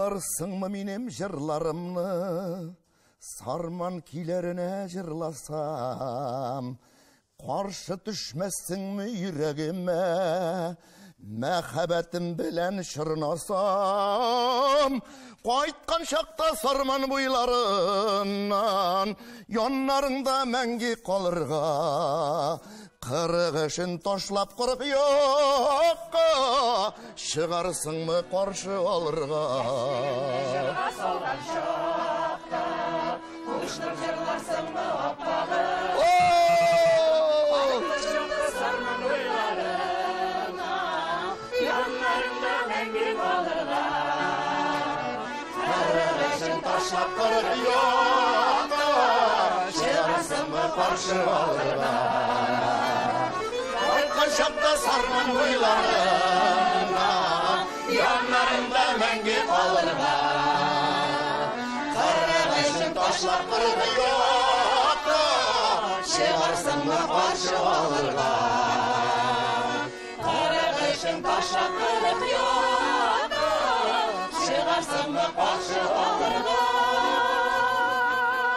Қаларсыңмы менем жырларымны, сарман килеріне жырласам, қаршы түшмәссіңмі үйрегіме, мәхәббәтім білән шырнасам, қайтқан шақта сарман бойларынан, яннарыңда мәңгі қалырға, қырық ішін ташлап қырық yoqqa, шығарсыңмы қаршы алырға. Жырға салған шақта, құштып жырларсыңмы аппағы, сарман бойларына, яннарыңда мәңгі қалырға, қырық ішін ташлап қырық yoqqa, шығарсыңмы қаршы алырға. Şapta sarman boylarına, yanlarında мәңгі қалырға, қырық ішін ташлап қырғы yoqqa, шығарсыңмы қаршы алырға. Қырық ішін ташлап қырғы yoqqa, шығарсыңмы қаршы алырға.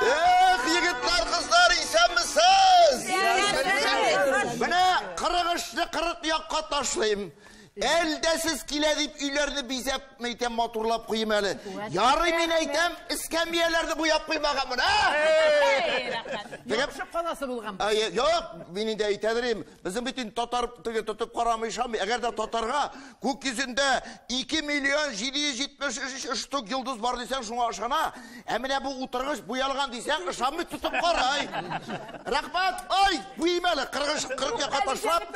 Егітлер, қыздар, исәнмісіз? Міне 40 yoqqa ташлайым. Әлде сіз келе деп үйлерді безеп мәйтем матурлап қойым әлі. Яры мен айтам, іскәмиелерді бұяп қоймаған мұна. Яқшып қаласы болған. Жоқ, мен де айтадырым. Біздің бетін татар тұтып қарамайшам. Әгер де татарға көк кезінде 2.773.000 түк йылдыз бар десең шуңа ашқана, әміне бұл ұтырғыш бұялған десең, шамы тұтып қарай. Рахмат, ай, бұйым әлі, 40 yoqqa ташлап.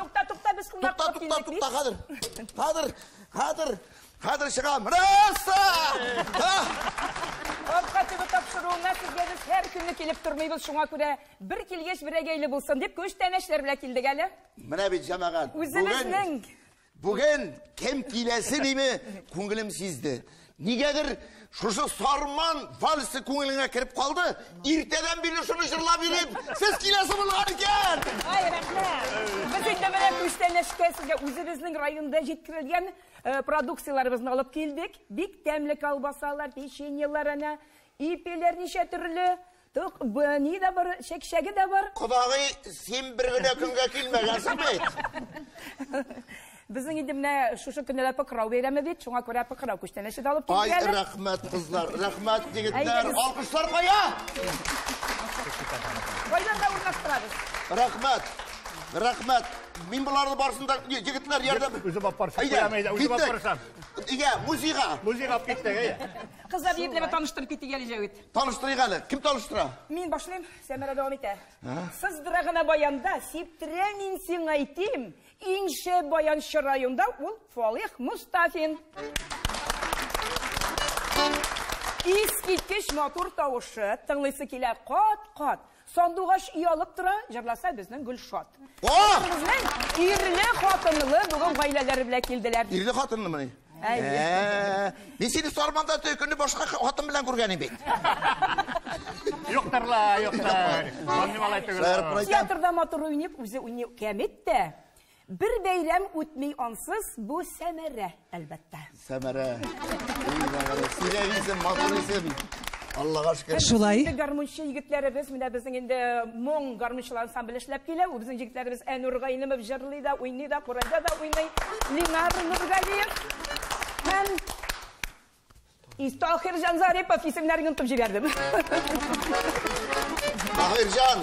Qadir шығам. Раса! Қапқатығы тапшыруына сізге біз әр күнні келіп тұрмайбыз, шуңа күрә бір келгеш бір әгейлі болсын деп көш тәнәшлер біле келдік әлі. Мына бет жамағат. Өзіміздің. Бүгін кем келесі дейме көңілім сезді. Негедір шушы сарман вальсы көңіліңе кіріп қалды, ертеден білі шуны жырлап беріп, сіз келесі болған екен. Ай, рахмет. Біз енді мына көш тәнәшке сізге өзіміздің районда жеткірілген продукцияларымызды алып келдік. Бик тәмлі колбасалар, печеньеларына, ипелер неше түрлі, не де бар, шекшегі де бар. Құдағи, сен бір күні күнге келмегенсің бет. Біздің енді мына шушы күнелі пықырау беремі бет, шуңа көрі пықырау көштенеші алып келді. Ай, рахмет қызлар, рахмет дегеттер, алқыштар қоя. Қойдан да орнастырамыз. Рахмет. Мен бұларды барсында, жігітлер ерді. Өзі бап барсам, қоямайды, өзі бап барсам. Музыға. Музыға ап кеттік, Қыздар еплеме таныштырып кетті келі жәует. Таныштырық әлі, кім таныштыра? Мен башылайым, сәмәрі дауам еті. Сыздырағына баянда, септірі мен сен айтым, инше баян шырайында ол Фалих Мустафин. Искиткеш матур тауышы, тыңлысы келе қат-қат. Сандуғаш ұялып тұра, жырласа біздің Гүлшат. Біздің ирлі қатынылы бүгін ғайлалары біле келділер. Ирлі қатынылы мұны? Мен сені сарманда төкіні башқа қатын білен көргенім бек. Жоқтарлар. Театрда матур ойнеп, өзі ойнеп кәметті. Bir бәйрәм үтмей ансыз, бұл сәмәрі, әлбәтті. Сәмәрі. Сирәйізім, матурызым. Аллаға шүкір. Шулай. Гармоншы егітлеріміз, міне біздің енді моң гармоншылар ансамбль ішләп келе, біздің егітлеріміз Әнур Ғайнымов жырлый да, ойнай да, Құрайда да ойнай, Линар Нұрғалиев. Һәм Тахиржан Зарипов исемләрін ұнтып жібердім. Тахиржан.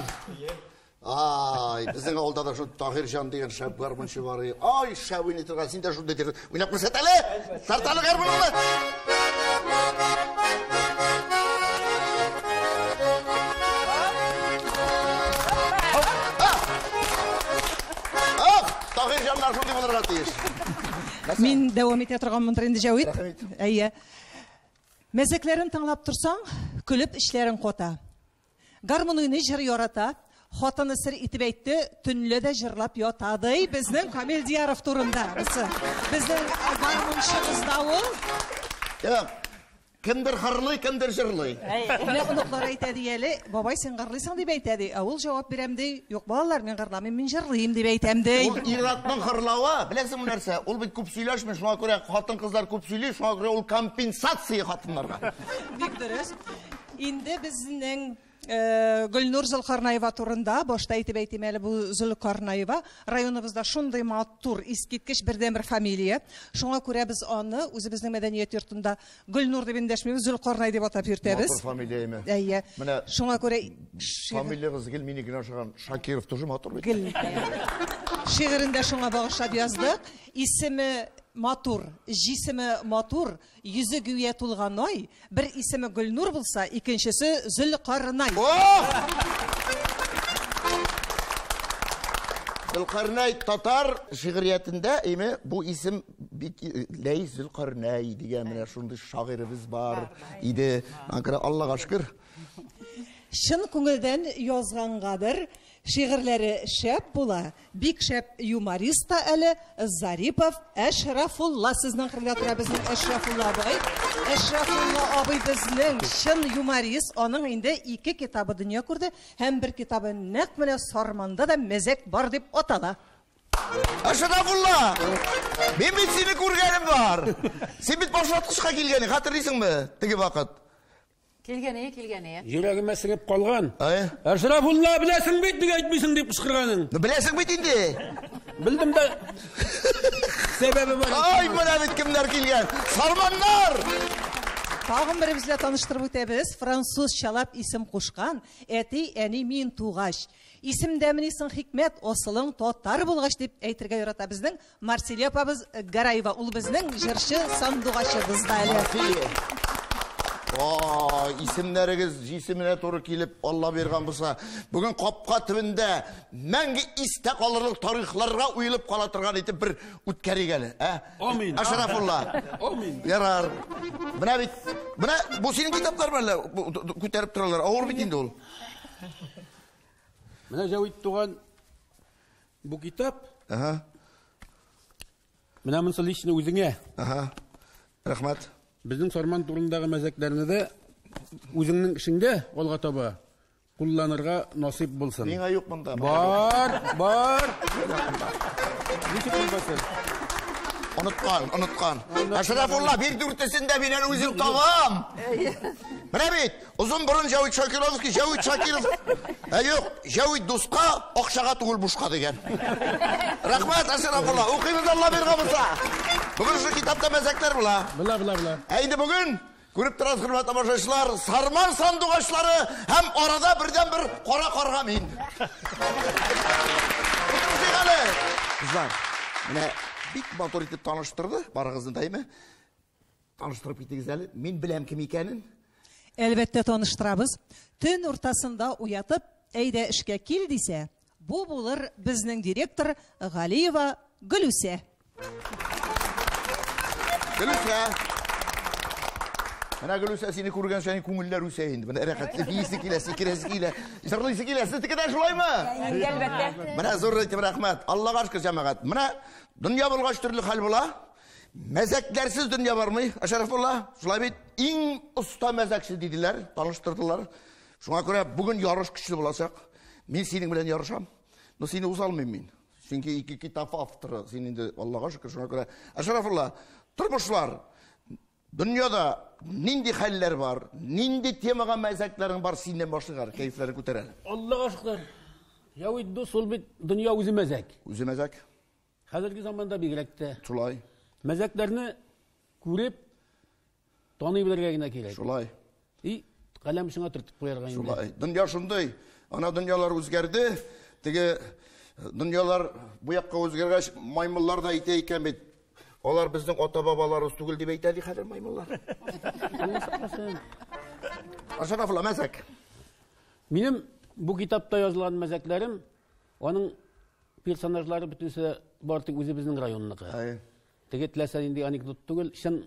Ай, біздің ауылда да şu Тахиржан деген шәп гармоншы бар. Ай, шәп ойнай тұрған, сен де şu дедер. Ойнап көрсет әлі. Тарталы гармонлы. Тахиржандар şu демаларға тиеш. Мен дәуам ете тұрған мұнтырынды жәует. Әйе. Мәзеклерін тыңлап тұрсаң, күліп ішлерін қота. Гармонуйны жыр yorata. Xotini sir itib aytdi, tunlida jırlab yotadi. Bizning Kamil Diyarov turunda. Bizning garmonchimiz davul. Кемдер хырлый, кемдер җырлый. Менә оныклар әйтәди әле, бабай син гырлыйсың дип әйтәди. Ә ул җавап бирәм ди, юк балалар, мин гырламыйм, мин җырлыйм дип әйтәм ди. Ул иратның хырлавы, беләсеңме нәрсә? Ул бит күп сөйләшми, шуңа күрә хатын-кызлар күп сөйли, шуңа күрә ул компенсация хатыннарга. Бик дөрес. Инде безнең Гөлнур Зөлкарнаева турында башта әйтеп әйтим әле, бу Зөлкарнаева районыбызда шундый матур, искиткеч бердән-бер фамилия. Шуңа күрә без аны үзебезнең мәдәният йортында Гөлнур дип эндәшмибез, Зөлкарнай дип атап йөртәбез. Матур фамилияме? Әйе. Менә Шуңа күрә фамилиягыз гел мине генә ошаган Шакиров тоже матур бит. Шигырендә шуңа багышлап яздык. Исеме матур, җисеме матур, йөзе гүя тулган ай, бер исеме Гөлнур булса, икенчесе Зөлкарнай. Зөлкарнай татар шигъриятендә име бу исем бик Ләй Зөлкарнай дигән менә шундый шагыйрыбыз бар иде. Аллага шөкер. Шын күңелдән язгангадыр, шигырьләре шәп була, бик шәп юморист та әле Зарипов Әшрафулла сезнең хөрмәтле тора безнең Әшрафулла абый. Әшрафулла абый безнең шын юморист, аның инде 2 китабы дөнья күрде, һәм бер китабы нәкъ менә Сарманда да мәзәк бар дип атала. Әшрафулла! Мин бит сине күргәнем бар. Син бит башлаткычка килгәнең, хәтерлисеңме? Теге вакыт. Келгене. Йөрәгемә сеңеп калган. Ай. Әшрафулла беләсең бит, ник әйтмисең дип кычкырганың. Беләсең бит инде. Белдем дә. Сәбәбе бар. Ай, менә бит кемнәр килгән? Сарманнар! Тагын бер безлә таныштырып үтәбез. Французчалап исем кушкан, әти, әни мин тугач. Исемдә минисең хикмәт, асылың татар булгач дип әйтергә ярата безнең Марселия апабыз Гараева. Ул безнең җырчы, сандугачыбыз да әле. Исемнәрегез җисеменә туры килеп, Алла биргән булса, бүген капка төбендә мәңге истә калырлык тарихларга уелып кала торган итеп бер үткәрик әле, Амин. Әшрафулла. Амин. Ярар. Менә бит, менә бу синең китаплар белән күтәреп торалар. Авыр бит инде ул. Менә Җавит туган бу китап. Менә монсы личный үзеңә. Рәхмәт. Безнең Сарман турындагы мәзәкләрне дә үзеңнең эшеңдә алга таба кулланырга насип булсын. Миңа юк монда. Бар. Ничек булмасын? Оныткан. Әшрафулла, бир дүртесендә миннән үзем табам. Менә бит, узын борын Җавит Шакировский, Җавит Шакиров. Юк, Җавит дуска, акчага түгел бушка дигән. Рәхмәт, Әшрафулла. Укыйбыз Алла биргән булса. Бүген шу китапта мәзәкләр була. Була. Инде бүген күреп торасыз хөрмәтле тамашачылар, Сарман сандугачлары һәм арада бердән бер кара карга мин. Кызлар, менә бик матур итеп таныштырды, барыгызны дайме. Таныштырып китегез әле. Мин беләм кем икәнен. Әлбәттә таныштырабыз. Төн уртасында уятып, әйдә эшкә кил дисә, бу булыр безнең директор Галиева Гөлүсә. Гөлүсә. Менә Гөлүсә сине күргән сәйин күңелләр үсә инде. Менә рәхәтле биисе килә, сикерәсе килә. Җырлыйсы килә. Сезнекедә шулаймы? Әлбәттә. Менә зур итеп рәхмәт. Аллага шөкер җәмәгать. Менә дөнья булгач төрле хәл була. Мәзәкләрсез дөнья бармый. Әшрафулла, шулай бит иң оста мәзәкче диделәр, таныштырдылар. Шуңа күрә бүген ярыш көчле булачак. Мин синең белән ярышам. Но сине уз алмыйм мин. Чөнки 2 китап авторы син инде Аллага шөкер. Шуңа күрә Әшрафулла, тормышлар дөньяда нинди хәлләр бар, нинди темага мәзәкләрең бар синнән башлыгар, кәйфләрең күтәрә. Аллага шөкер. Җавит дус ул бит дөнья үзе мәзәк. Үзе мәзәк. Хәзерге заманда бигрәк тә Шулай. мәзәкләрне күреп таный белергә генә кирәк. Шулай. И каләм шуңа төртеп куярга инде. Шулай. Дөнья шундый. Ана дөньялар үзгәрде. Теге дөньялар бу якка үзгәргәч, маймыллар да әйтә икән бит. Алар безнең ата-бабаларыбыз түгел дип әйтә ди хәзер маймыллар. Әшрафулла, мәзәк. Минем бу китапта язылган мәзәкләрем, аның персонажлары бөтенсе бар тик үзе безнең районныкы. Теге теләсә инде анекдот түгел, чын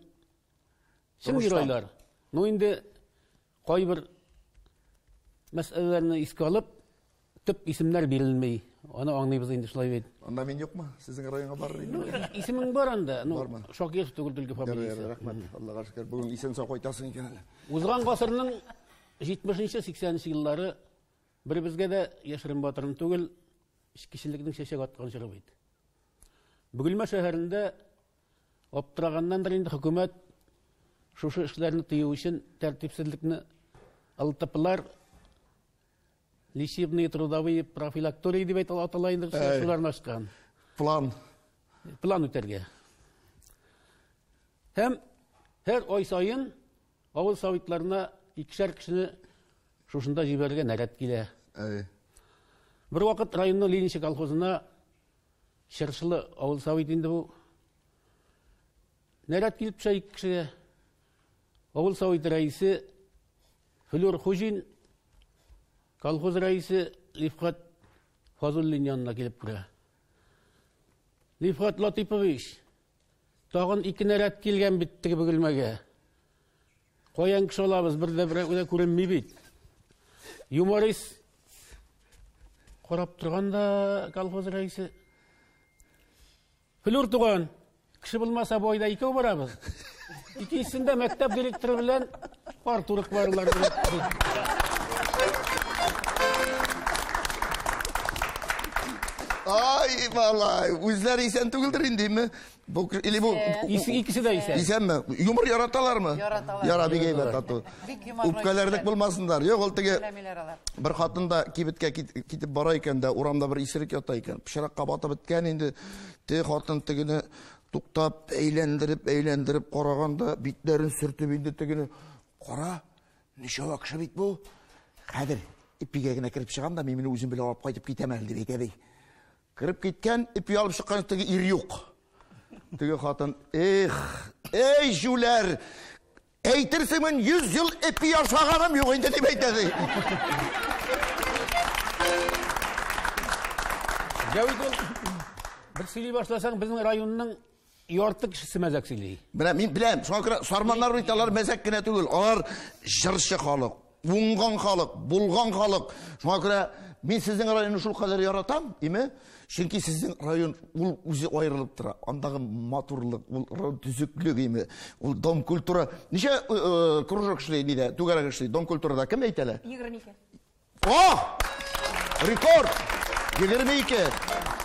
геройлар. Ну инде кайбер мәсьәләләрне искә алып, төп исемнәр бирелмәй. Аны аңлыйбыз инде шулай бит. Анда мен юкмы? Сезнең районга барыр инде. Исемең бар анда. Бармы? Шакиров түгел Дөлге фамилиясе. Рәхмәт. Аллага шөкер. Бүген исән сау кайтасың икән әле. Узган гасырның 70-80 еллары беребезгә дә яшерен батырын түгел, кишилекнең чәчәк аткан чоры бит. Бөгелмә шәһәрендә аптыраганнандыр инде хөкүмәт шушы эшләрне тыю өчен тәртипсезлекне алтыплар лечебные трудовые профилактории дип атала инде шуларны ачкан. План Үтәргә. Һәм һәр ай сайын авыл советларына 2 кешене шушында җибәргә наряд килә. Бер вакыт районның Ленинче колхозына Шыршылы авыл совет инде бу. Наряд килеп төшә 2 кешегә. Авыл совет рәисе Флюр Хуҗин, колхоз рәисе Лифхат Фазуллин янына килеп керә. Лифхат Латипович, тагын 2 наряд килгән бит теге бөгелмәгә. Каян кеше алабыз, бердә күренми бит. Юморист карап торганда колхоз рәисе Флюр туган, кеше булмаса бу айда 2 барабыз. Икенчесендә мәктәп директоры белән партурык барлар. Ay vallahi, үзләре исән түгелдер инде, бу или бу Икесе дә исән. Исәнме? Юмор яраталармы? Яраталар. Яра бик әйбәт тату. Үпкәләрлек булмасындар. Юк, ул теге бер хатын да кибеткә китеп бара икән дә, урамда бер исерек ята икән. Пычракка батып беткән инде. Теге хатын тегене туктап, әйләндереп караганда, битләрен сөртеп инде тегене. Кара, ничә кеше бит бу? Хәзер ипигә генә кирип чыгам да, мин үзем белән алып кайтып китәм әле дип әйтә. Кирип киткән, ипи алып чыккан теге ир юк. Теге хатын, эй җүләр, әйтерсең мен 100 ел ипи яшаганым юк инде дип әйтә. Җавид, бер сөйли башласаң, безнең районның ярты кешесе мәзәк сөйли. Менә мин беләм, шуңа күрә сарманнар әйтәләр, мәзәк кенә түгел, алар җырчы халык, уңган халык, булган халык. Шуңа күрә мин сезнең районны шул кадәр яратам, име? Чөнки сезнең район ул үзе аерылып тора. Андагы матурлык, ул төзеклек име? Ул дом культура. Ничә кружок эшли диде, түгәрәк эшли. Дом культурада кем әйтәләр? 22. О! Рекорд! 22.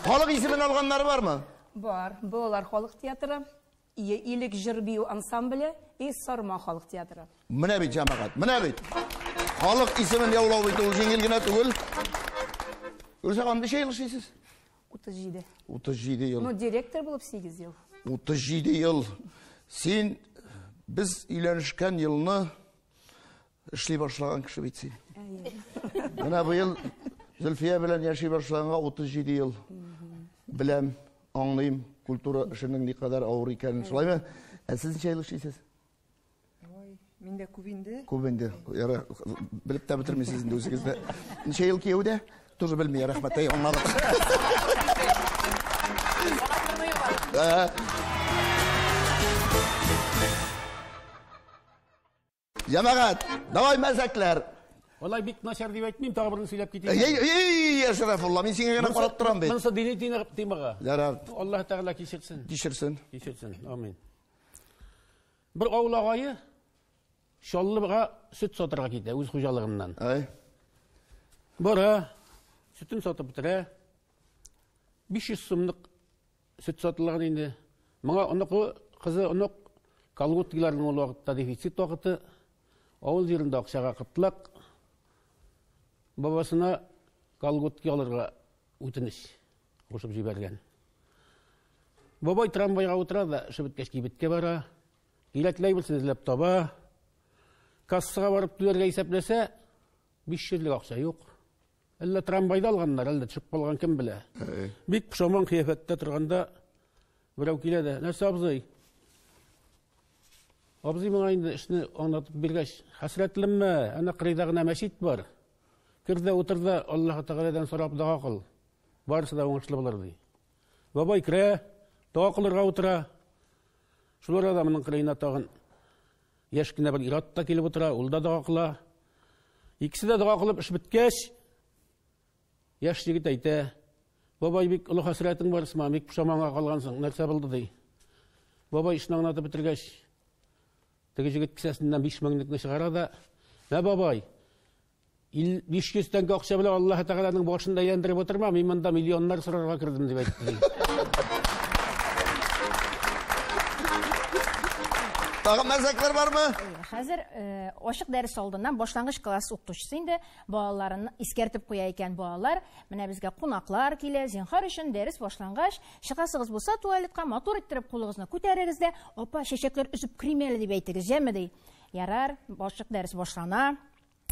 Халык исемен алганнары бармы? Бар. Балалар халык театры, Илек җыр бию ансамбле и Сарма халык театры. Менә бит җәмәгать, менә бит. Халык исемен яулау бит ул җиңел генә түгел. Үзәгән ничә ел эшлисез? 37. 37 ел. Ну, директор булып 8 ел. 37 ел. Син без өйләнешкән елны эшли башлаган кеше бит син. Менә бу ел Зөлфия белән яши башлаганга 37 ел. Беләм, аңлыйм, культура эшенең никадәр авыр икәнен. Шулаймы? Сез ничә ел эшлисез? Ой, мин дә күп инде. Күп инде. Яра, белеп тә бетермисез инде үзегездә. Ничә ел кияүдә? Тоже белми, рәхмәт, аңладык. Җәмәгать, давай мәзәкләр. Алай бик начар дип әйтмим, тагы берне сөйләп китәм. Ей, Шәрәфулла, мин сиңа генә карап торам бит. Монысы дини темага. Ярар, Аллаһ Тәгалә кичерсен. кичерсен. Амин. Бер авыл агае Шаллыга сөт сатырга китә үз хуҗалыгыннан. Ай. Бара, sütün satıp bitiре. 500 сумлык süt satılgan инде. Маңа оныкы кызы онык колготкаларның ул вакытта дефицит вакыты. Авыл җирендә акчага кытлык. Бабасына колготки алырга үтенеч кушып җибәргән. Бабай трамвайга утыра да шибеткәч кибеткә бара. Иләтләй белсен эзләп таба. Кассага барып түләргә исәпләсә 500 лек акча юк. Әллә трамвайда алганнар, әллә төшеп калган кем белә. Бик пошаман кыяфәттә торганда берәү килә дә, нәрсә абзый? Абзый миңа инде эшне аңлатып биргәч, хәсрәтлемме, ана кырыйда гына мәчет бар. Кирдә утырда, Аллаһ Тәгаләдән сорап дуа кыл. Барысы да уңышлы булыр ди. Бабай керә, дуа кылырга утыра. Шулар адамның кырыйна тагын яшь кенә бер ират та килеп утыра, ул да дуа кыла. Икесе дә дуа кылып эш биткәч, яшь егет әйтә, Бабай бик олы хасыратың бар исма, бик пушаманға қалғансың, нәрсе болды дей. Бабай ішін аңнаты бітіргәш, теге жігіт кісәсінен 5 меңлікні шығарады. Мә бабай, 500 тәңке ақша біле Аллаһ Тағаланың башында ендіріп отырма, мен мында миллионнар сұрарға кірдім деп айтты. Тағы мәзәклер бар мы? Хәзер ашык дәрес алдыннан башлангыч класс укытучысы инде балаларын искәртеп куя икән балалар. Менә безгә кунаклар килә, зинһар өчен дәрес башлангач, чыгасыгыз булса туалетка мотор иттереп кулыгызны күтәрегез дә, апа шәшәкләр үзеп кримәле дип әйтегез, җәме ди. Ярар, ашык дәрес башлана.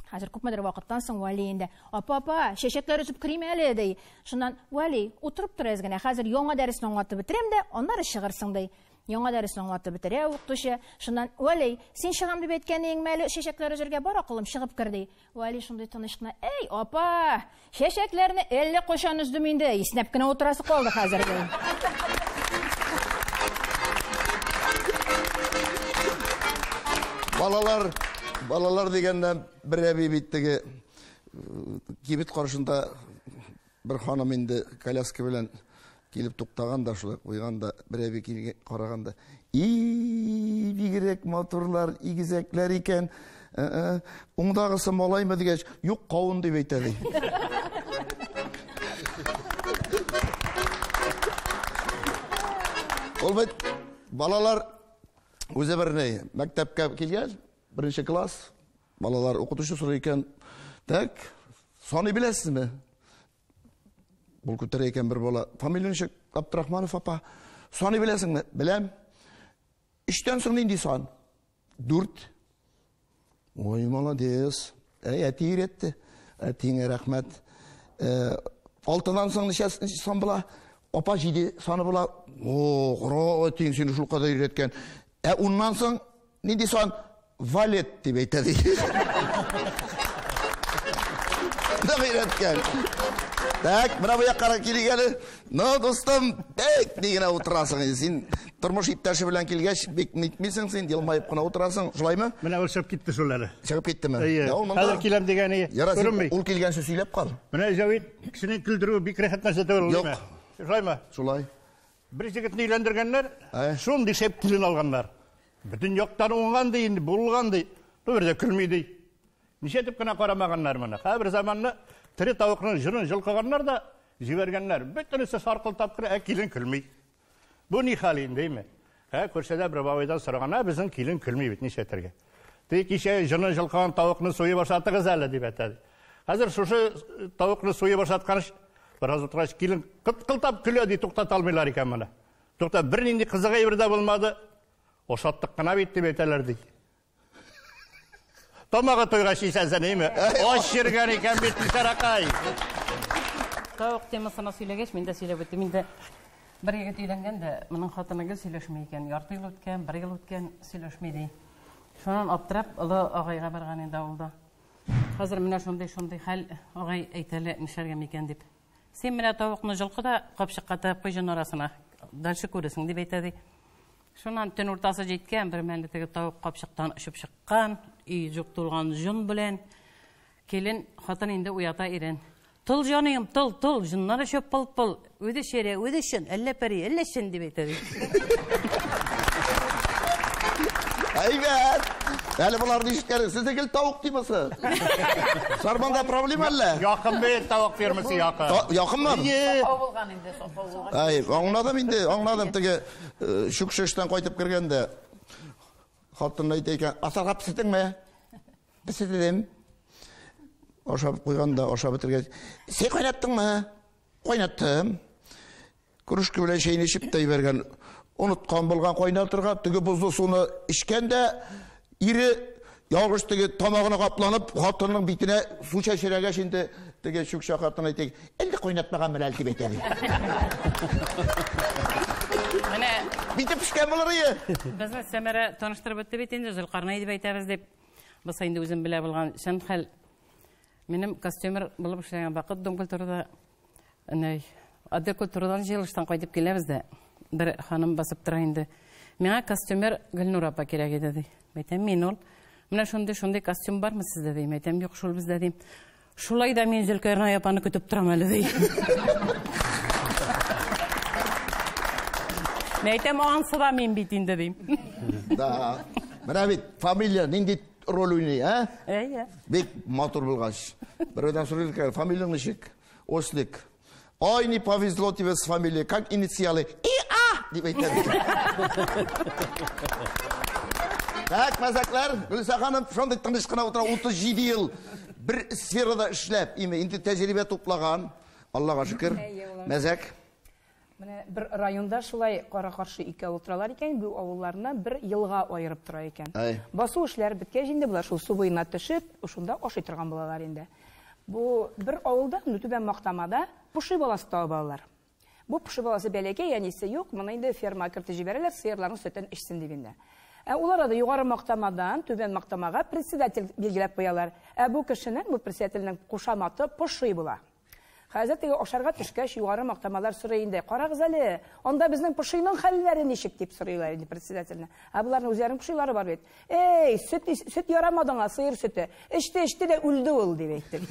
Хәзер күпмедер вакыттан соң Вали инде, апа, шәшәкләр үзеп кримәле ди. Шуннан Вали утырып торыгыз гына, хәзер яңа дәресне аңлатып битерәм дә, аннары чыгырсың ди. Яңа дәресне аңлатып бетерә укытучы. Шуннан Вали, син чыгам дип әйткәнең мәле шәшәкләр үзергә бар акылым чыгып кирде. Вали шундый тынычлыкны, эй, апа, шәшәкләрне әллә кашан үздем инде, иснәп кенә утырасы калды хәзер. Балалар дегенде бір әби биттеге кибет каршында бір ханым инде коляска белән килеп туктаганда, шулай куйганда, бір әби килгән караганда, бигрәк моторлар, игезәкләр икән, уңдагысы малаймы дигәч, юк, кавын дип әйтә ди. Ул бит балалар үзе берне мәктәпкә килгән, 1-нче класс, балалар укытучы сорый икән, так, саны беләсезме? Бұл күтәрә икән бер бала. Фамилияң ничек? Абдрахманов апа. Саны беләсеңме? Беләм. 3тән соң нинди сан? 4. Ой, молодец. Әти өйрәтте. Әтиңә рәхмәт. 6-дан соң ничә сан була? Апа 7 саны була. О, кара, әтиң сине шул кадәр өйрәткән. 10-нан соң нинди сан? Валет дип әйтә ди. Да өйрәткән. Так, менә бу якка килгәле. Ну, достым, бик дигән утырасың. Син тормыш иптәше белән килгәч, бик нитмисең син, елмаеп кына утырасың. Шулаймы? Менә ул чыгып китте шулары. Чыгып киттеме? Хәзер киләм дигәне. Күренми. Ул килгәнче сөйләп кал. Менә Җавид кешенең көлдерүе бик рәхәт нәрсә түгел. Юк. Шулаймы? Шулай. Бер җегетне өйләндергәннәр, шундый шәп килен алганнар. Бөтен яктан уңган ди, инде булган ди. Бер дә көлми ди. Ничәтеп кенә карамаганнар моны. Һәр заманны тире тавыкның җырын җылкыганнар да җибәргәннәр. Бөтенесе саркылтап кына, килен көлми. Бу ни хәл инде? Күрсәдә бер бабайдан сораганда, безнең килен көлми бит ничәтергә. Тик кичә җырын җылкыган тавыкны суеп башатыгыз әле дип әйтә. Хәзер шушы тавыкны суеп башаткан бераз утыргач килен кылтап көлә ди, туктата алмыйлар икән моны. Тукта, бер нинди кызыгы әйбер булмады. Ошаттык кына бит дип әйтәләр ди. Тамагы тойга шишәсен име? Аш йөргән икән бит Саракай. Тавык темасына сөйләгәч, мин дә сөйләп беттем. Мин дә бер егет өйләнгәндә, моның хатыныгы сөйләшмәй икән. Ярты ел үткән, 1 ел үткән, сөйләшмәй ди. Шуннан аптырап, олы агайга барган инде авылда. Хәзер менә шундый хәл, агай әйтәле, нишәргә микән дип. Син менә тавыкны җылкыда, капчыкка тыгып куй җан арасына. Дальше күрәсең дип әйтә ди. Шуннан төн уртасы җиткән, бер мәлдә теге тавык капчыктан очып чыккан, үй җуктылган җон белән. Келин хатын инде уята ирен. Тыл җаным, тыл, җоннары чөп пыл-пыл. Үзе шере, үзе шин, әллә пәри, әллә шин дип әйтә ди. Әйбәт. Әле буларны ишеткән, сез дә тавык тимәсе. Сарманда проблема әллә? Якын бит тавык фермасы якын. Якынмы? Авылган инде, авылган. Ай, аңладым теге шүкшештән кайтып кергәндә. Хатын әйтә икән, асарга писетеңме? Писетдем. Ашап куйганда, ашап бетергәч, син кайнаттыңмы? Кайнаттым. Күрешке белән чәйне эчеп тә ибәргән. Уныткан булган кайнатырга, теге бузлы суны эчкәндә, ире ялгыш теге тамагына капланып, хатынның битенә су чәчәргә инде теге шүкшә хатын әйтә, "Әллә кайнатмаган мәләл" дип әйтә. Менә Бите пешкән булыр ие. безне Сәмәрә таныштырып бетте бит инде, Зөлкарнай дип әйтәбез дип. Без инде үзем белә булган шән хәл. Минем костюмер булып эшләгән вакыт Дом культурада, Адел культурадан җыелыштан кайтып киләбез дә. Бер ханым басып тора инде. Миңа костюмер Гөлнур апа кирәк иде ди. Әйтәм, мин ул. Менә шундый костюм бармы сездә ди? Әйтәм, юк, шул бездә ди. Шулай да мин Зөлкарнай апаны көтеп торам әле ди. Нәйтем оған сұрамайын бейтінде дейм. Да. Мына бит фамилия нендей роль ойнай, а? Иә. Бек матур болғаш. Біреуден сұрайды, фамилияң нешік? Ослик. Ой, не повезло тебе с фамилией. Как инициалы? И-а! Деп айтады. Так, мазаклар, Гүлса ханым, шондай тыныш қана отыра 37 ел бір сферада ішлеп, енді тәжірибе топлаған. Аллаға шүкір. Мәзәк. Менә бір районда шулай қара-қаршы ике отыралар екен, бұл ауылларына бір елға айырып тұра екен. Басу эшләр біткәч инде булар, шул су буена төшеп, ошонда ашый торган булалар инде. Бу бір ауылда, Түбән Мактамада пуши баласы табып алалар. Бу пуши баласы бәләкәй, янесе юк, моны инде ферма кертеп җибәрәләр, сыерларның сөтен эчсен дигәндә. Улар да югары Мактамадан Түбән Мактамага председатель билгеләп куялар. Бу кешенең, бу председательнең кушаматы пуши була. Хәзер теге ашарга төшкәч югары Мактамалар сорый инде, карагыз әле, анда безнең пушиның хәлләре ничек дип сорыйлар инде председательне. Буларның үзләренең пушилары бар бит. Эй, сөт ярамадыңа, сыер сөте. Эчте дә үлде ул дип әйтте.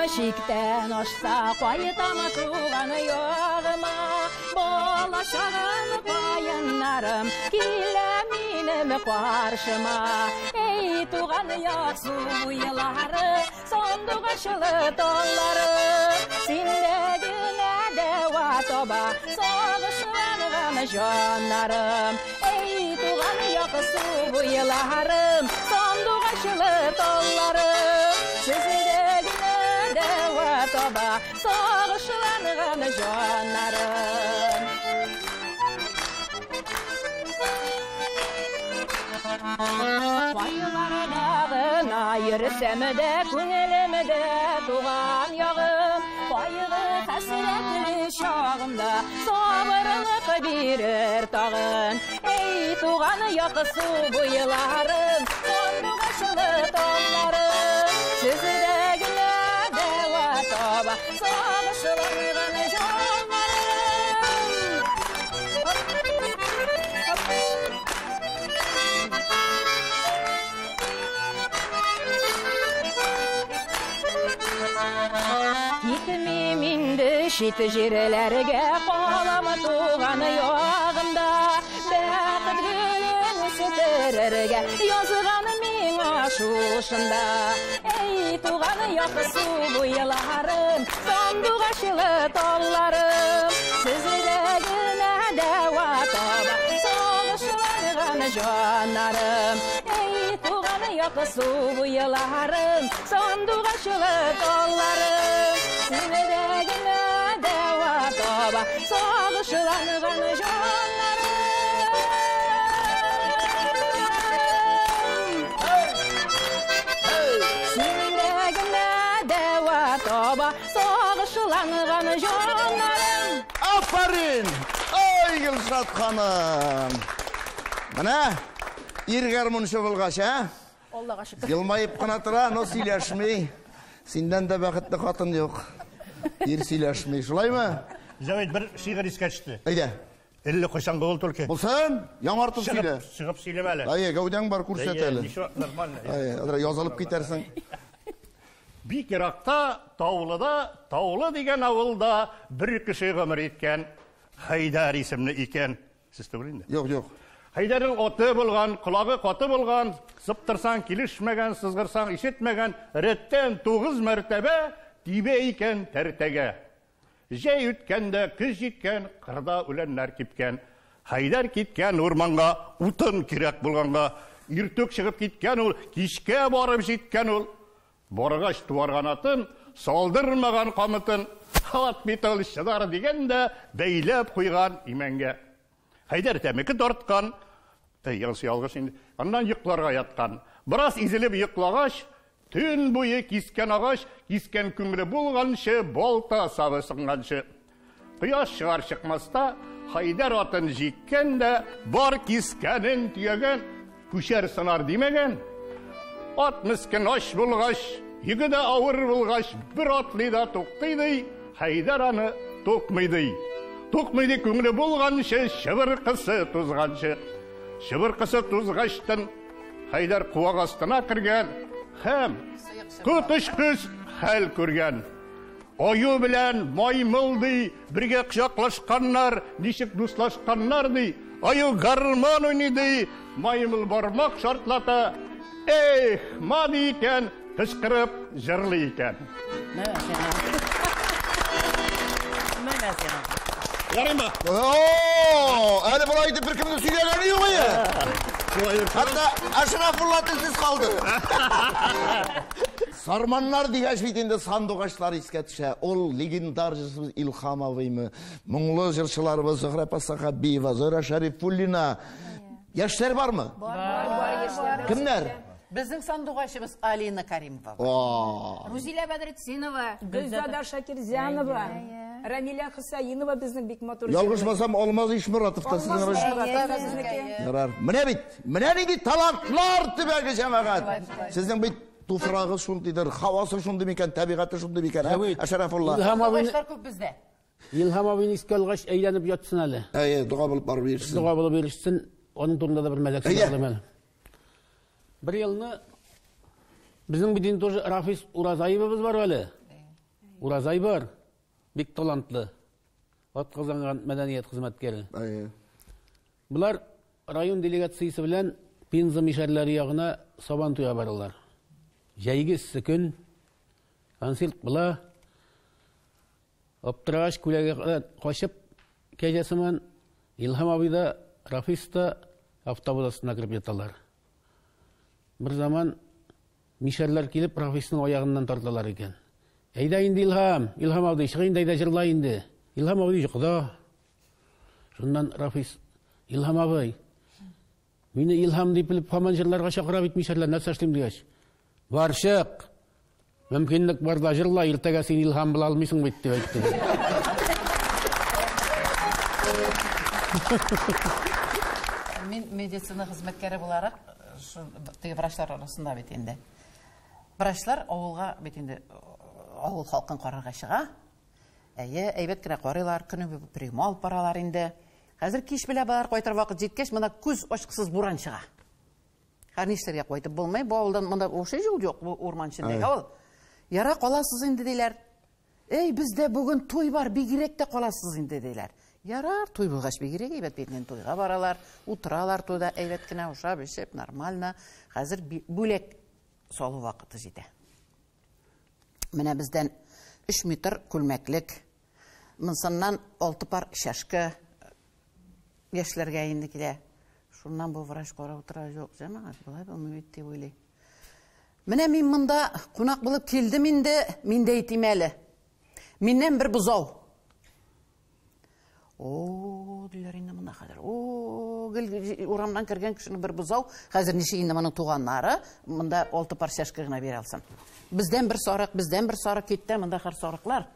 Şikten aşsa qayıtama tuğanı yağıma Bolaşağın payınlarım Kileminimi qarşıma Ey tuğanı yağsu yılları Sondu qaşılı dolları Sindegine deva toba Soğuşlanğın canlarım Ey tuğanı yağsu yıllarım Sondu qaşılı dolları Toba, soğuşlanğın canlarım Bayıların ağına yürüsem de Küngelimde tuğan yağım Bayığı hasretli şağımda Sabırlık birer tağın Ey tuğan yakısı bu yıllarım Sondu qaşılı dollarım Sizi de Toba, soğuşlanğın canlarım Gitmeyim indi şit jirlerge Qolamı tuğanı yoğımda Baqıt gülün sütürürge Yazğanı min aşuşunda Ey tuğanı yakısı bu yıllarım Sondu qaşılı dollarım Sizlerdegine deva toba Soğuşlanğın canlarım Ey tuğanı yakısı bu yıllarım Sondu qaşılı dollarım Sizlerdegine deva toba Soğuşlanğın canlarım Soğuşlanğın canlarım Aferin! Ey Gülşat hanım! Mana, irgarmunşu bulgaç, ha? Allah'a şükür. Yılmayıp qana tura, no сөйләшмей. Сенден de бақытты қатын жоқ. Ир сөйләшмей, шулай mı? Завет бір шиғыр еске түсті. Айда. Әлі қойсан қол төлке. Болсын, яңартып сөйле. Шығып сөйлем әлі. Айе, гәудәң бар күрсет әлі. Нормально. Айе, язылып кетерсің. Бик Иракта, Таулы деген ауылда бір кіші ғұмыр еткен Хайдар есімді екен. Сіз түбірінде? Жоқ. Хайдардың оты болған, құлағы қоты болған, сыптырсан келішмеген, сызғырсан ишетмеген, реттен 9 мәртебе тибе екен тәртеге. Жай өткенде күз жеткен, қырда өленлер кепкен. Хайдар кеткен орманға, утын керек болғанға, иртөк шығып кеткен ол, кешке барып жеткен ол. Борғаш туарған атын, салдырмаған қамытын, ат метал шыдар дегенде бәйлеп қойған именге. Хайдар тәмекі тартқан, андан йықларға ятқан. Біраз изіліп йықлағаш, түн бойы кискен ағаш, кискен күңілі болғаншы, болта сабы сынғаншы. Құяш шығар шықмаста, Хайдар атын жеккенде, бар кискенін түйеген, күшер сынар демеген. Ат мүскен аш болғаш, Егі де ауыр болғаш бір атлыда тоқтайды, Хайдар аны тоқмайды. Тоқмайды көңілі болғаншы, шыбырқысы тұзғаншы. Шыбырқысы тұзғаштын Хайдар қуақ астына кірген, һәм күтіш күз хәл көрген. Ою білән маймылды, бірге құшақлашқаннар, нешік дуслашқаннарды, аю гармон ойнайды, маймыл бармақ шартлата, эх, мады екен, қышқырып жырлы екен. Ярайма. Әлі бұл айтып бір кімді сөйлегені yok ya. Hatta Aşrafullah тілсіз қалды. Sarmanlar diyeceğiz bitinde sandıqaşlar isketişe. Ol legendarcısımız İlham Avay'ımı, Мұңлы жыршыларımız Зухра Пасахабиева, Зора Шарифуллина. Yaşlar var mı? Var. Kimler? Біздің сандуғашымыз Алина Каримова. Рузиля Бадрицинова. Гүлзада Шакирзянова. Рамиля Хысайынова біздің бек мотор. Yalgışmasam Olmaz İşmuratov da sizin Yarar. Mine bit. Mine neydi? Talantlar tübegi cemaat. Sizin bit tufrağız şundidir, havası şundu miken, tabiatı şundu miken. Aşrafullah. Сандуғаштар көп бізде. İlham abini iske alğaç eğlenip yatsın hali. Dua bulup barı verirsin. Dua bulup verirsin. Onun turunda da bir melek sağlayalım. Bir yılını bizim bir din tozu Rafiz Urazayevimiz var öyle. Urazay var. Bik talantlı. At kazangan medeniyet hizmetkeri. Bunlar rayon delegatsiyasi bilen Pinza mişerleri yağına Sabantu'ya barırlar. Jaygi sükün, konsilt bula, Optırağaç kulege koşup, kecesimen İlham abi da Rafiz da avtobusuna kirip yatalar. Bir zaman mişerler kelip Rafiz'in ayağından tartalar eken. Eyda indi İlham abi işin deyda jırla indi. İlham abi yuqda. Şundan Rafiz, İlham abi, meni İlham deyip bilip haman jırlarga şakıra bitmişerler, nasıl açtım diyeş. Varşık, mümkünlük var da jırla, irtega sen İlham bila almışsın bitti. Мен медицина қызметкері боларaq, тегі врачлар арасында бет енді. Врачлар ауылға бет енді, ауыл халқын қарарға шыға. Әйбет кіна қарайлар, күні прием алып баралар енді. Қазір кеш біле балар қойтыр вақыт жеткеш, мұнда көз ашқысыз буран шыға. Қарнештерге қойтып болмай, бұл ауылдан мұнда ошы жол жоқ, бұл орман ішіндегі ауыл. Яра қаласыз енді дейлер. Бізде бүгін той бар, бегіректе қаласыз енді дейлер. Ярар, той болғаш бегірек, әйбет бетінен тойға баралар, ұтыралар тойда, әйбет кіна ұшап, ішеп, нормально. Қазір бөлек солу вақыты жейді. Міне бізден 3 метр күлмәклік, мұнсаннан 6 пар шашқы, яшілерге енді келе. Шуннан бұл враш қора ұтыра жоқ, жамағат, бұлай бұны өтте ойлай. Міне мен мұнда қонақ болып келді менде етім әлі. Меннен бір бұзау. Дилер енді мұна қадыр. Урамдан кірген кішіні бір бұзау. Қазір неше енді мұның туғанлары, мұнда 6 пар шашқығына бер алсын. Бізден бір сорық кетті, мұнда қар сорықлар.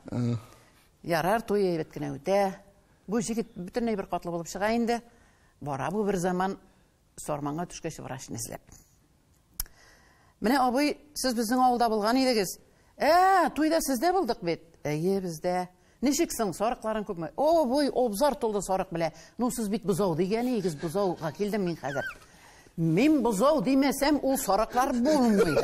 Ярар той ебеткіне өте. Бұл жігіт бүтінней бір қатлы болып шыға енді. Бара бұл бір заман сорманға түшкеші врашын ізлеп. Міне, абай, сіз біздің ауылда болған едіңіз. Тойда сізде болдық бет. Бізде. Нешексің, сорықларын көп ме? Бой, обзар толды сорық біле. Сіз бит бұзау дегені, егіз бұзауға келдім мен қазір. Мен бұзау демесем, ол сорықлар болмайды.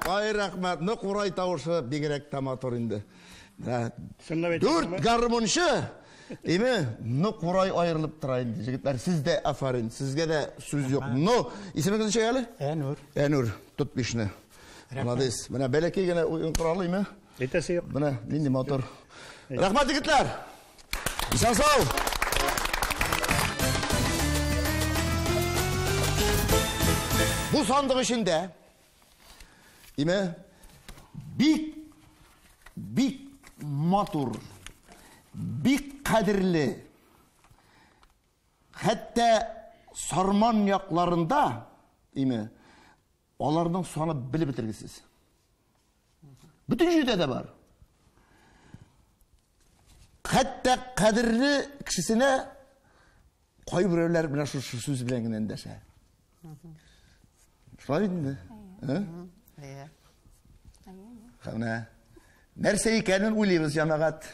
Ай рахмат, ну Қурай тауышы бигерек таматор инде. Дүрт гармоншы, ну Қурай айырылып тұра инде. Жігіттер, сізде афарин, сізге де сөз жоқ. Ну, исеміңізді шай әлі? Әнур, тұт бешіні. Молодец. Мына бәлекей гene oyun құралы, име? Етесі жоқ. Мына, нинди мотор. Рахмат, жігіттер. Ишан сау. Bu sandık içinde bik motor, bik kadirli, hatta sarman yaklarında onlardan sonra bilip bitirgisiz. Bütün jüde de var. Hatta kadirli kişisine koyu birevler bile şu söz bilen endişe. Şöyle mi? Evet. Xana. Nerse ikanin uyluymiz cemaat.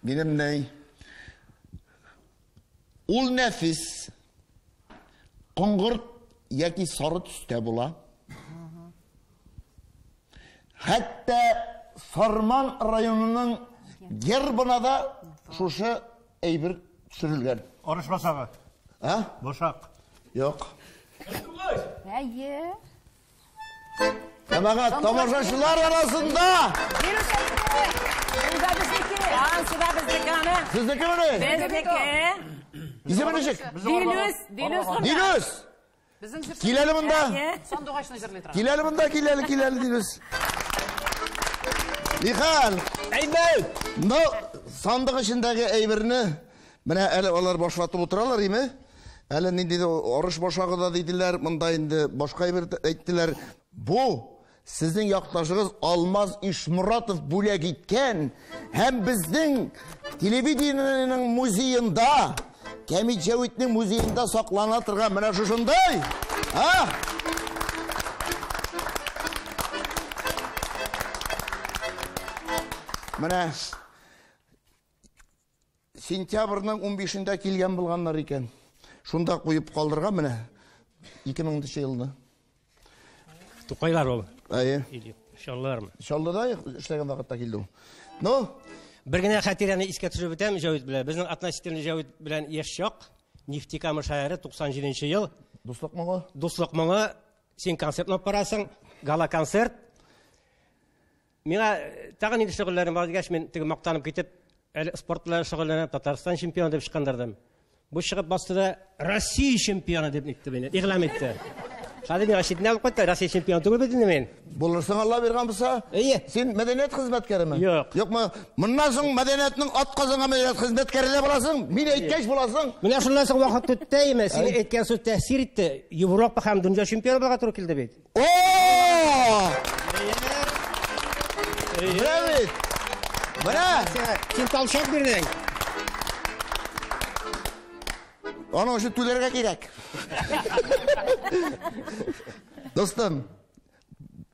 Benim ne? Ul nefis qong'urt yoki sarı tusda bo'la. Hatta Sarman rayonining gerbina da şuşu eybir sürülgen. Oruç basağı. Ha? Boşak. Yok. Әйе. Cemaat tomoshachilar arasında. Sizniki mi? İsmi nechik? Dilus. Kelali bunda. Kelali bunda, kelali Dilus. Nihal. Ayman. No, sandık içindeki eybirini mine ele onlar boşlatıp oturalar değil mi? Ele ne dedi, oruç boşağı da dediler, bunda indi başka bir ettiler. Bu sizin yaklaşığınız Almaz İşmuratov buraya gitken hem bizden televizyonun muzeyinde Kemi Cevit'nin muzeyinde saklanatırgan mine şuşunday. Ha? Mine sentyabrның 15-інде келген болғандар екен. Шунда қойып қалдырған міне 2000 жылны. Туқайлар ол. Айы. Шаллар ма? Шаллар да іштеген вақытта келді. Ну, бір генә хатираны искә төшереп үтәм Җавит белән. Безнең относительно Җавит белән яшь чак. Нефтекама шәһәре 97 ел. Дуслык моңы. Дуслык моңы. Син концерт алып барасың. Гала концерт. Миңа тагын инде шөгыльләрем бар дигәч, мен теге мактанып китеп, спорт белән шөгыльләнеп, Татарстан чемпионы дип чыккандырдым. Бу чыгып бастыда Россия чемпионы дип нитте мине, игълан итте. Хәзер миңа шитне алып кайтты, Россия чемпионы түгел бит инде мен. Булырсың Алла биргән булса? Син мәдәният хезмәткәреме? Юк. Юкмы? Моннан соң мәдәниятның атказыңа мәдәният хезмәткәре буласың. Мин әйткәч буласың. Менә шуннан соң вакыт үтте, име, син әйткән сүз тәэсир итте. Европа һәм дөнья чемпионы булырга туры килде бит. О! Бравит! Бра! Син талшак бирдең. Onun için tüylere gerek. Достым,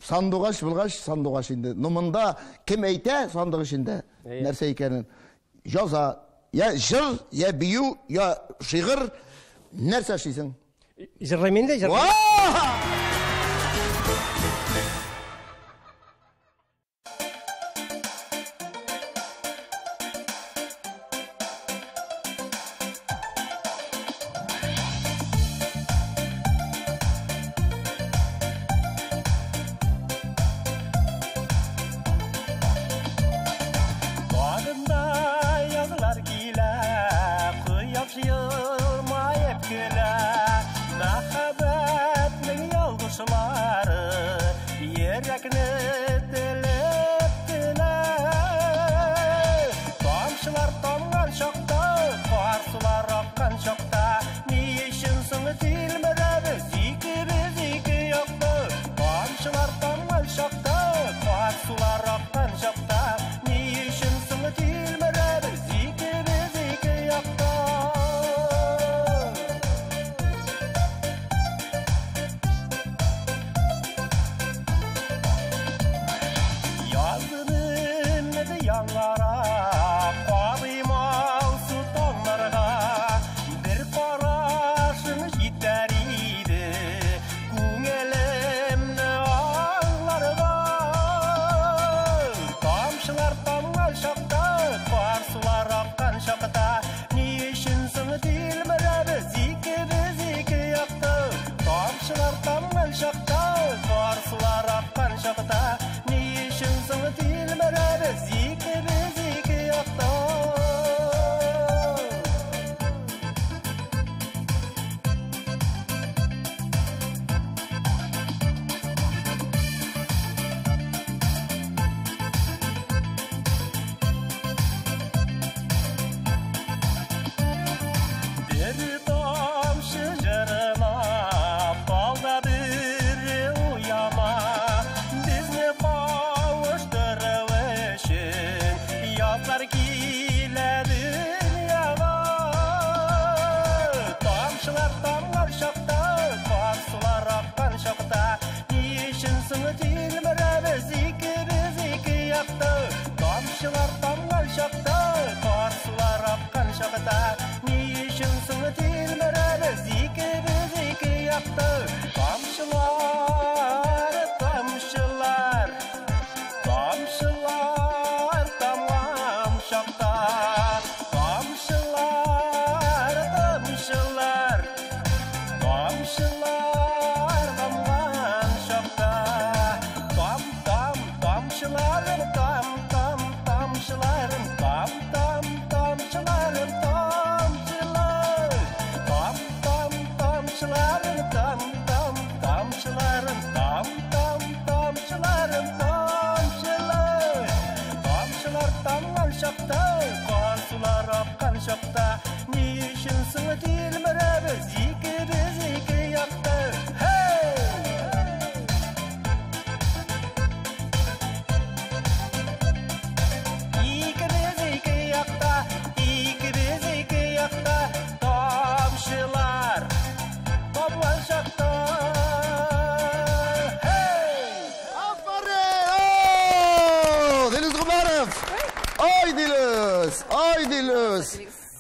сандуғаш бұлғаш, сандуғаш енді. Нұмында кім әйте сандуғаш енді нәрсе екенін. Жаза, я жыр, я бию, я шиғыр, нәрсе шисің? Жырламен де,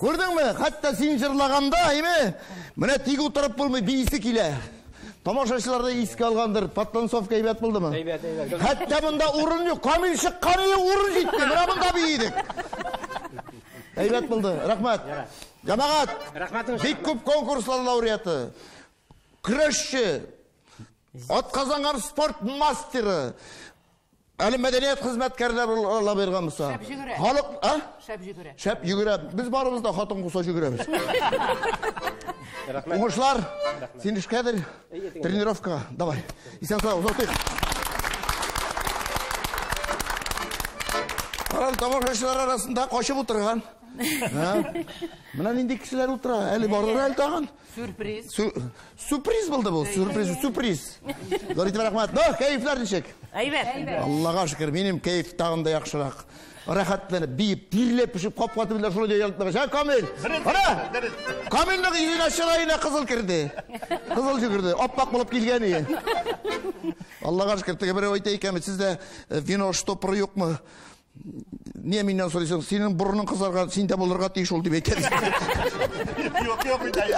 Көрдің ме? Қатта сен жырлағанда, еме, міне тегі отырып болмай бейісі келе. Тамашашыларда еске алғандыр, подтанцовка әйбәт болды ма? Қатта мұнда ұрын жоқ, камил шыққаны ұрын жетті, мұна мұнда бейдік. Әйбәт болды, рахмат. Жамағат, бек көп конкурслар лауреаты, күресші, атқазанған спорт мастері, әлі мәдениет қызметкерлер ала берген мұса. Шәп жүгірі. Халық, а? Шәп жүгірі. Шәп жүгірі. Біз барымызда қатын құса жүгіреміз. Оңышылар, сен ішкәдір, тренировка, давай. Исен сау, ұзатайық. Қарал, тамашашылар арасында қошып отырған. Мына нендей кісілер отыра, әлі барлар әлі таған. Сюрприз. Сюрприз болды бұл, сюрприз. Зорите рахмат. Но, кәйіфлер нешек? Әйбәт. Аллаға шүкір, менің кәйіф тағында яқшырақ. Рахаттаны бейіп, тирлеп пішіп, қоп-қаты білер шұлы дейі алып. Жа, Камил! Ана! Камилдің үйін ашырайына қызыл кірді. Қызыл жүгірді. Оппақ болып келген ие. Аллаға шүкір, тіге бір айтайық әмі, сізде вино штопыры yok mu? Niye minnan soruyorsun? Senin burnun kızarga, sinde bulurga değiş oldu be kendisi. Yok müdahil.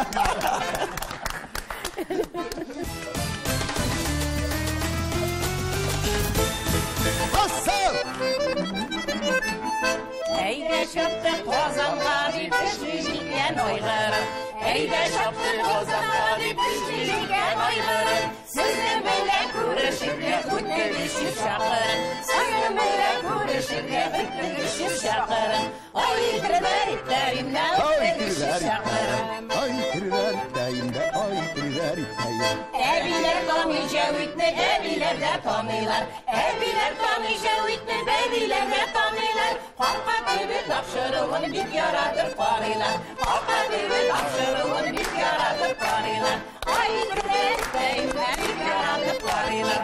Hasan! Eyde şaptı kozanğa bir pişmişken oygırım. Eyde şaptı kozanğa bir pişmişken oygırım. Sizin böyle kuruşukla kutte düşüp şakırım. Sizin böyle kuruşukla kutte düşüp şakırım. Ay tırlar iplerimle kutte düşüp şakırım. Ay tırlar iplerimle, ay tırlar iplerim. Eviler tanıyacak ütme, eviler de tanıylar. Eviler tanıyacak ütme, eviler de tanıylar. Halka gibi tapşırığını bir yaradır paraylar. Halka gibi tapşırığını bir yaradır paraylar. Ay tırlar bir yaradır paraylar.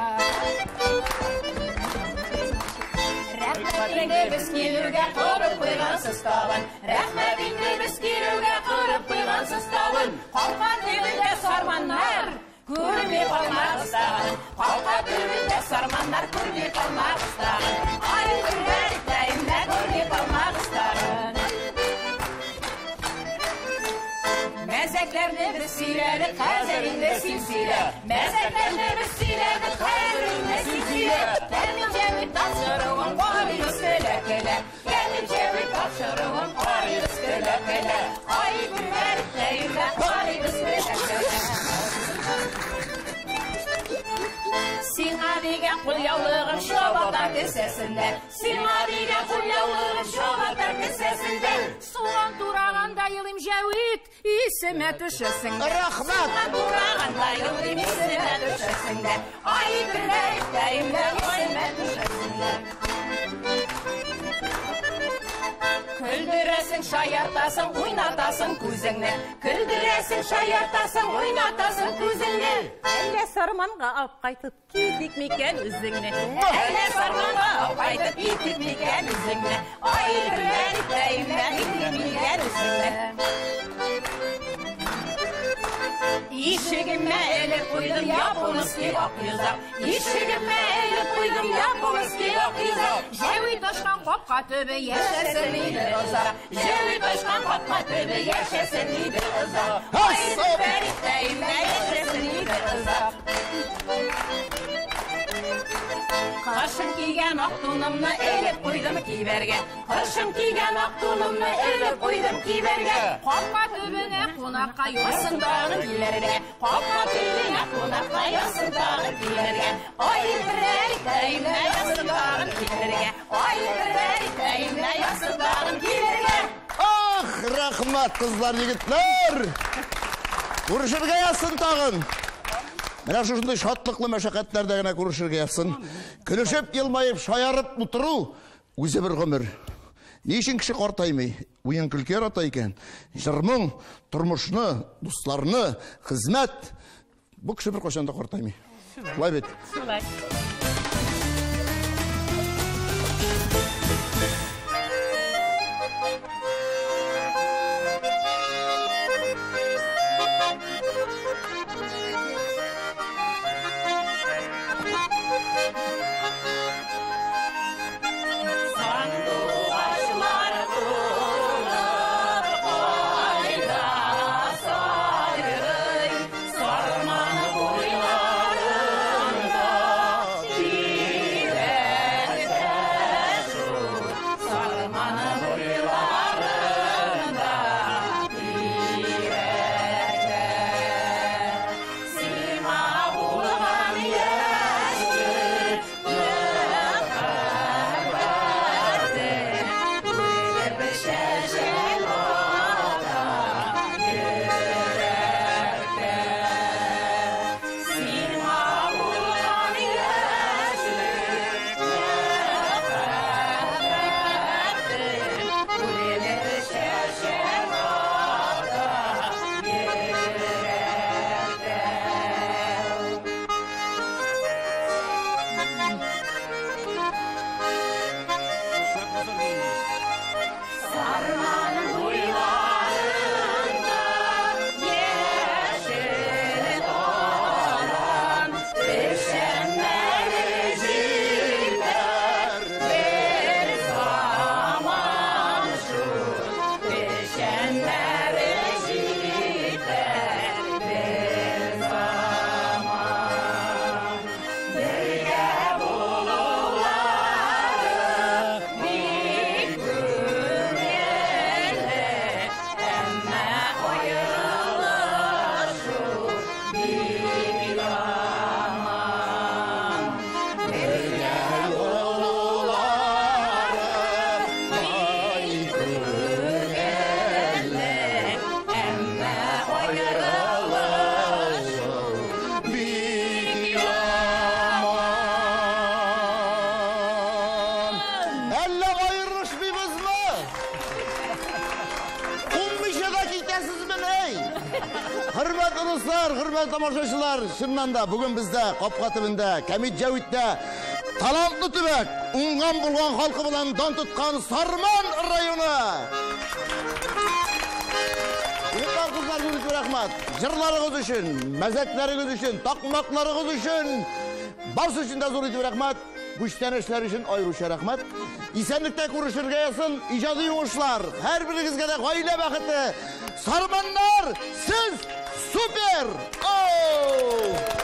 Rahmetinde biz kiluga kurup koygansız kalın. Rahmetinde biz kiluga kurup koygansız kalın. Halka dibinde sarmanlar. Kurbi kalmak istedim. Halka dibinde sarmanlar kurbi kalmak istedim. Ay tırlariklerimde kurbi kalmak istedim. Mezeklerini biz siledik, hazerinde silsile. Mezeklerini biz siledik, hazerinde silsile. Gelince bir taşırığın koyuz kelekele. Gelince bir taşırığın koyuz kelekele. Ay tırlariklerimde koyuz kelekele. Sina diye kul yavruğum şobatar kesesinde. Sina diye kul yavruğum şobatar kesesinde. Soğan durağında yılım cevit isime düşesinde. Rahmet. Soğan durağında yılım isime düşesinde. Ay birlekteyimle isime düşesinde. Güldüresin, şayartasın, oynatasın kuzini. Güldüresin, şayartasın, oynatasın kuzini. Elle sarmanğa alp qaytıp gittik miken üzüngni. Elle sarmanğa alp qaytıp gittik miken üzüngni. Ay birlekteyimle gittik miken üzüngni. İşigime elip koydum yapınız ki ok yüzak. İşigime elip koydum yapınız ki ok yüzak. Jevi taşkan kopka töbe yaşasın iyidir ozak. Jevi taşkan kopka töbe yaşasın iyidir ozak. Ay tüberikteyim yaşasın iyidir ozak. Kaşın kiygen aktunumnu elip koydum kiberge. Kaşın kiygen aktunumnu elip koydum kiberge. Kopka töbene konakka yorsın dağın gilerge. Kopka töbene konakka yorsın dağın gilerge. Ay birlekteyim yorsın dağın gilerge. Ay birlekteyim yorsın dağın gilerge. Ah rahmet kızlar, yigitler. Kuruşurga yazsın tağın. Mana şunday şatlıklı meşakkatlerde gene kuruşurga yazsın. Külüşüp, yılmayıp, şayarıp muturu o'zi bir ömür. Ne için kişi qortaymy? Oyun külke yarata ekan. Jırmın, turmushni, do'stlarni, xizmat. Bu kişi bir qo'shanda qortaymy. Qulay bet. Qulay. hürmetli tamашaçılar, şundan da bugün bizde Kapka tübünde, Kemit Cevit'te talantlı tübek, ungan bulgan halkı bilen don tutkan Sarman rayonu. Yıklar kızlar Zülfü Rahmat, jırlarınız üçün, mezekleriniz üçün, takmaklarınız üçün, bas üçün de Zülfü Rahmat, bu işler için ayrıca rahmat. İsenlikte kuruşur gayasın, icadi yumuşlar, her birinizge de gayle vakiti. Sarmanlar, siz süper! Oh!